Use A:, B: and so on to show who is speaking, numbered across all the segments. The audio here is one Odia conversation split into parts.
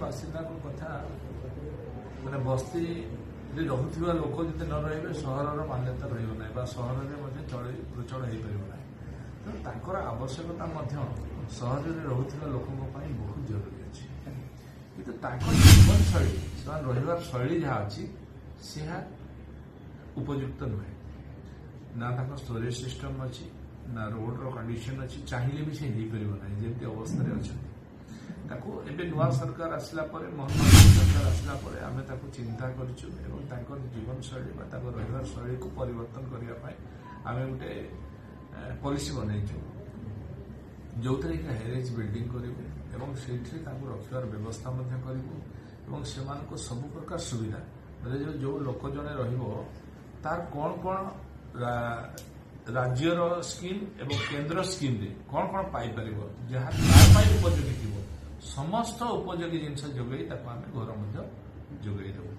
A: ବାସିନ୍ଦା କଥା ମାନେ ବସ୍ତି ରହୁଥିବା ଲୋକ ଯଦି ନ ରହିବେ ସହରର ମାନ୍ୟତା ରହିବ ନାହିଁ ବା ସହରରେ ମଧ୍ୟ ପ୍ରଚଳ ହୋଇପାରିବ ନାହିଁ। ତେଣୁ ତାଙ୍କର ଆବଶ୍ୟକତା ମଧ୍ୟ ସହରରେ ରହୁଥିବା ଲୋକଙ୍କ ପାଇଁ ବହୁତ ଜରୁରୀ ଅଛି। କିନ୍ତୁ ତାଙ୍କ ଜୀବନଶୈଳୀ ସେମାନେ ରହିବାର ଶୈଳୀ ଯାହା ଅଛି ସେହା ଉପଯୁକ୍ତ ନୁହେଁ। ନା ତାଙ୍କ ଷ୍ଟୋରେଜ ସିଷ୍ଟମ ଅଛି, ନା ରୋଡର କଣ୍ଡିସନ ଅଛି, ଚାହିଁଲେ ବି ସେ ହେଇପାରିବ ନାହିଁ ଯେମିତି ଅବସ୍ଥାରେ ଅଛନ୍ତି। ତାକୁ ଏବେ ନୂଆ ସରକାର ଆସିଲା ପରେ ମନମୋହନ ସରକାର ଆସିଲା ପରେ ଆମେ ତାକୁ ଚିନ୍ତା କରିଛୁ ଏବଂ ତାଙ୍କର ଜୀବନଶୈଳୀ ବା ତାଙ୍କ ରହିବାର ଶୈଳୀକୁ ପରିବର୍ତ୍ତନ କରିବା ପାଇଁ ଆମେ ଗୋଟେ ପଲିସି ବନେଇଛୁ, ଯେଉଁଥିରେ କି ହେରେଜ ବିଲ୍ଡିଂ କରିବୁ ଏବଂ ସେଇଥିରେ ତାଙ୍କୁ ରଖିବାର ବ୍ୟବସ୍ଥା ମଧ୍ୟ କରିବୁ ଏବଂ ସେମାନଙ୍କୁ ସବୁ ପ୍ରକାର ସୁବିଧା ଯେଉଁ ଲୋକ ଜଣେ ରହିବ ତାର କ'ଣ କ'ଣ ରାଜ୍ୟର ସ୍କିମ୍ ଏବଂ କେନ୍ଦ୍ର ସ୍କିମ୍ରେ କ'ଣ କ'ଣ ପାଇପାରିବ ଯାହା ତା ପାଇଁ ଉପଯୋଗୀ ଥିବ ସମସ୍ତ ଉପଯୋଗୀ ଜିନିଷ ଯୋଗାଇ ତାକୁ ଆମେ ଘର ମଧ୍ୟ ଯୋଗାଇ ଦେବୁ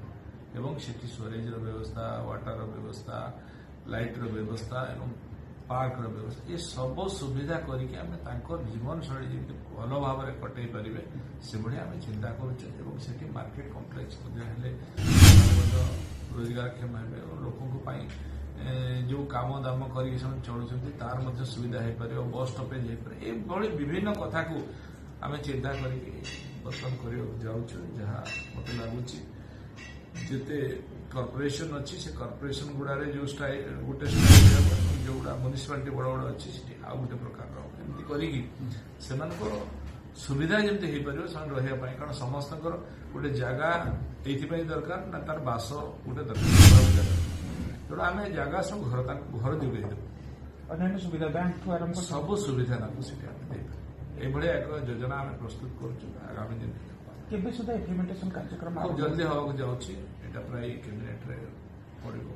A: ଏବଂ ସେଠି ଷ୍ଟୋରେଜର ବ୍ୟବସ୍ଥା, ୱାଟରର ବ୍ୟବସ୍ଥା, ଲାଇଟ୍ର ବ୍ୟବସ୍ଥା ଏବଂ ପାର୍କର ବ୍ୟବସ୍ଥା ଏ ସବୁ ସୁବିଧା କରିକି ଆମେ ତାଙ୍କର ଜୀବନଶୈଳୀ ଯେମିତି ଭଲ ଭାବରେ କଟେଇ ପାରିବେ ସେଭଳି ଆମେ ଚିନ୍ତା କରୁଛୁ ଏବଂ ସେଠି ମାର୍କେଟ କମ୍ପ୍ଲେକ୍ସ ମଧ୍ୟ ହେଲେ ମଧ୍ୟ ରୋଜଗାରକ୍ଷମ ହେବେ ଏବଂ ଲୋକଙ୍କ ପାଇଁ ଯେଉଁ କାମ ଦାମ କରିକି ସେମାନେ ଚଳୁଛନ୍ତି ତାର ମଧ୍ୟ ସୁବିଧା ହେଇପାରିବ, ବସ୍ ଷ୍ଟପେଜ ହେଇପାରିବ। ଏଭଳି ବିଭିନ୍ନ କଥାକୁ ଆମେ ଚିନ୍ତା କରିକି ବର୍ତ୍ତମାନ କରିବାକୁ ଯାଉଛୁ। ଯାହା ମୋତେ ଲାଗୁଛି ଯେତେ କର୍ପୋରେସନ ଅଛି ସେ କର୍ପୋରେସନ ଗୁଡ଼ାରେ ଯେଉଁ ଗୋଟେ ଯେଉଁଗୁଡ଼ା ମ୍ୟୁନିସିପାଲିଟି ବଡ଼ ବଡ଼ ଅଛି ସେଠି ଆଉ ଗୋଟେ ପ୍ରକାରର ଏମିତି କରିକି ସେମାନଙ୍କର ସୁବିଧା ଯେମିତି ହେଇପାରିବ ସେମାନେ ରହିବା ପାଇଁ। କାରଣ ସମସ୍ତଙ୍କର ଗୋଟେ ଜାଗା ଏଇଥିପାଇଁ ଦରକାର ନା ତାର ବାସ ଗୋଟେ ଦରକାର। ତେଣୁ ଆମେ ଜାଗା ସବୁ ତାଙ୍କୁ ଘର ଯୋଗାଇ ଦେବୁ,
B: ଅନ୍ୟାନ୍ୟ ସୁବିଧା ବ୍ୟାଙ୍କଠୁ ଆରମ୍ଭ
A: ସବୁ ସୁବିଧା ତାଙ୍କୁ ସେଠି ଆମେ ଦେଇପାରିବୁ। ଏଭଳିଆ ଏକ ଯୋଜନା ଆମେ ପ୍ରସ୍ତୁତ କରୁଛୁ ଆଗାମୀ ଦିନରେ।
B: କେବେ ସୁଦ୍ଧା ଇମ୍ପ୍ଲିମେଣ୍ଟେସନ କାର୍ଯ୍ୟକ୍ରମ
A: ଜଲ୍ଦି ହେବାକୁ ଯାଉଛି, ଏଇଟା ପ୍ରାୟ କ୍ୟାବିନେଟରେ ପଡ଼ିବ।